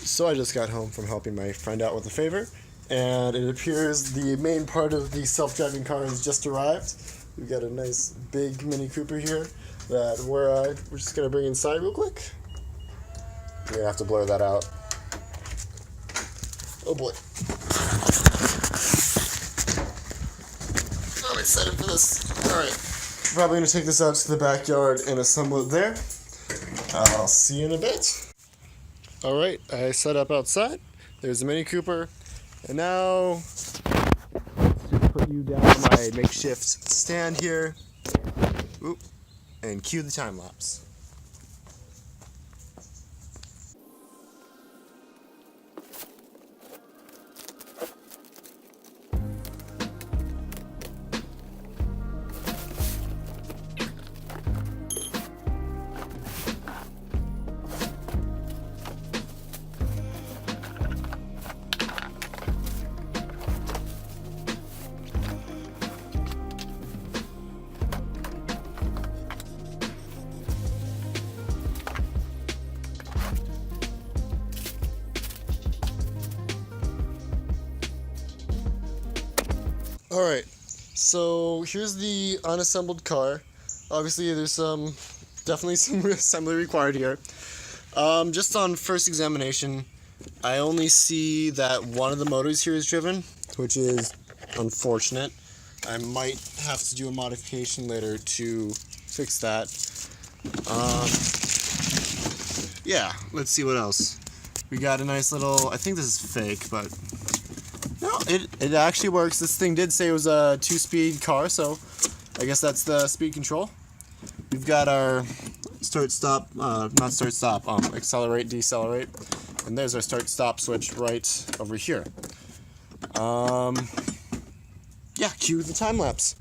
So I just got home from helping my friend out with a favor, and it appears the main part of the self-driving car has just arrived. We've got a nice big Mini Cooper here that we're just gonna bring inside real quick. You're gonna have to blur that out. Oh boy. I'm excited for this. Alright. Probably gonna take this out to the backyard and assemble it there. I'll see you in a bit. Alright, I set up outside. There's the Mini Cooper. And now, let's just put you down on my makeshift stand here. Oop, and cue the time lapse. Alright, so here's the unassembled car. Obviously there's definitely some assembly required here. Just on first examination, I only see that one of the motors here is driven, which is unfortunate. I might have to do a modification later to fix that. Yeah, let's see what else. We got a nice little, I think this is fake, but no, it actually works. This thing did say it was a 2-speed car, so I guess that's the speed control. We've got our accelerate, decelerate, and there's our start-stop switch right over here. Yeah, cue the time lapse.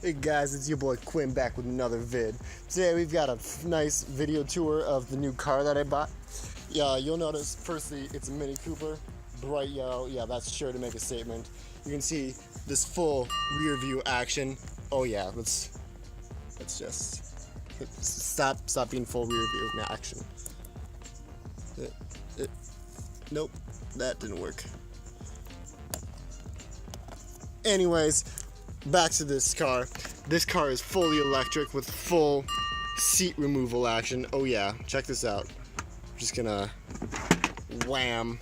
Hey guys, it's your boy Quinn back with another vid. Today we've got a nice video tour of the new car that I bought. Yeah, you'll notice firstly it's a Mini Cooper, bright yellow. Yeah, that's sure to make a statement. You can see this full rear view action. Oh yeah, let's just stop being full rear view action. Nope, that didn't work. Anyways, back to this car. This car is fully electric with full seat removal action. Oh yeah, check this out. I'm just gonna wham.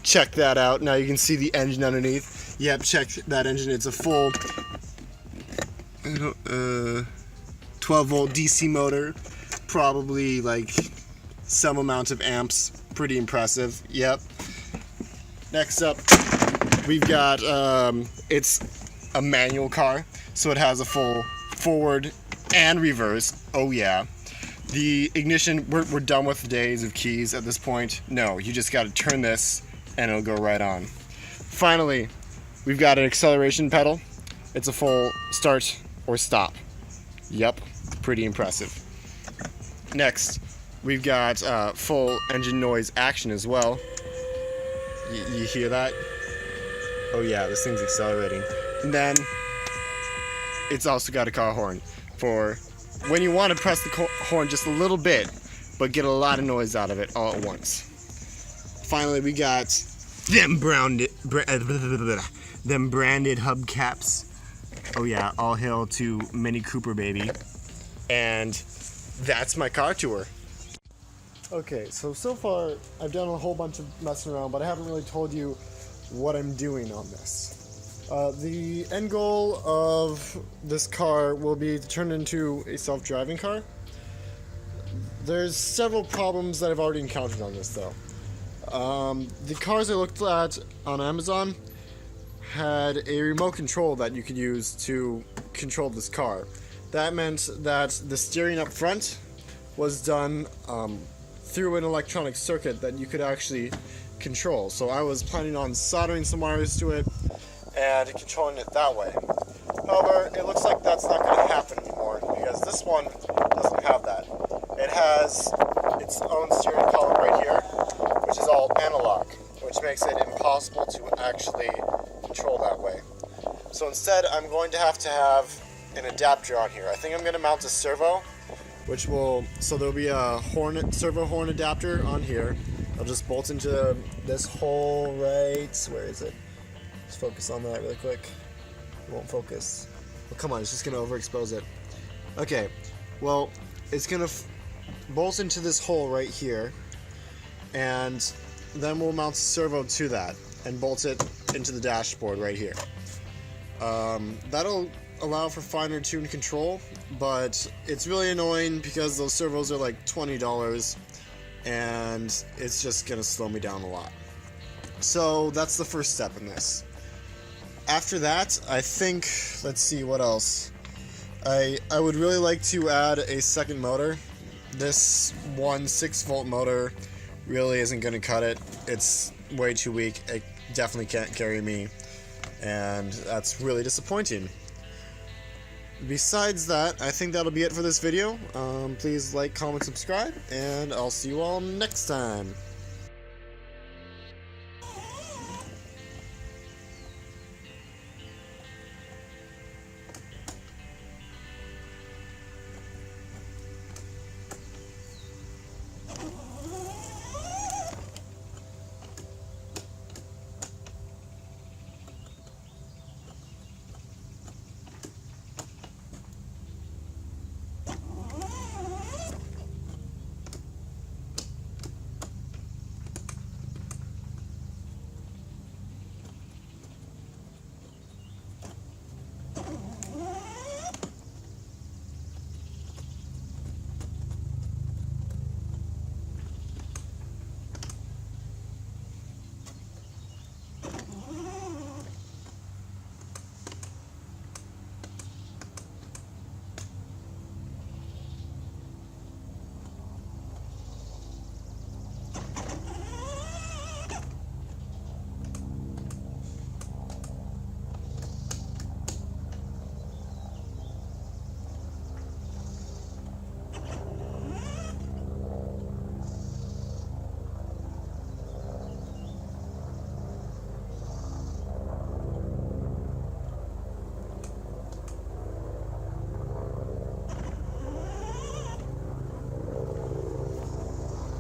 Check that out. Now you can see the engine underneath. Yep, check that engine. It's a full 12-volt DC motor. Probably like some amount of amps. Pretty impressive. Yep. Next up, we've got it's a manual car, so it has a full forward and reverse. Oh yeah. The ignition, we're done with the days of keys at this point. No, you just got to turn this and it'll go right on. Finally, we've got an acceleration pedal. It's a full start or stop. Yep, pretty impressive. Next, we've got full engine noise action as well. You hear that? Oh yeah, this thing's accelerating. And then, it's also got a car horn for when you want to press the horn just a little bit, but get a lot of noise out of it all at once. Finally, we got them branded hubcaps. Oh yeah, all hail to Mini Cooper, baby. And that's my car tour. Okay, so far I've done a whole bunch of messing around, but I haven't really told you what I'm doing on this. The end goal of this car will be to turn into a self-driving car. There's several problems that I've already encountered on this though. The cars I looked at on Amazon had a remote control that you could use to control this car. That meant that the steering up front was done through an electronic circuit that you could actually control. So I was planning on soldering some wires to it and controlling it that way. However, it looks like that's not going to happen anymore because this one doesn't have that. It has its own steering column right here, which is all analog, which makes it impossible to actually control that way. So instead, I'm going to have an adapter on here. I think I'm going to mount a servo, which will, so there'll be a servo horn adapter on here. I'll just bolt into this hole right, where is it? Let's focus on that really quick. It won't focus. Well, come on, it's just going to overexpose it. Okay, well, it's going to bolt into this hole right here, and then we'll mount a servo to that and bolt it into the dashboard right here. That'll allow for finer tune control, but it's really annoying because those servos are like $20 and it's just gonna slow me down a lot. So that's the first step in this. After that, I think, let's see what else. I would really like to add a second motor. This one 6-volt motor really isn't gonna cut it. It's way too weak. It definitely can't carry me, and that's really disappointing. Besides that, I think that'll be it for this video. Please like, comment, subscribe, and I'll see you all next time.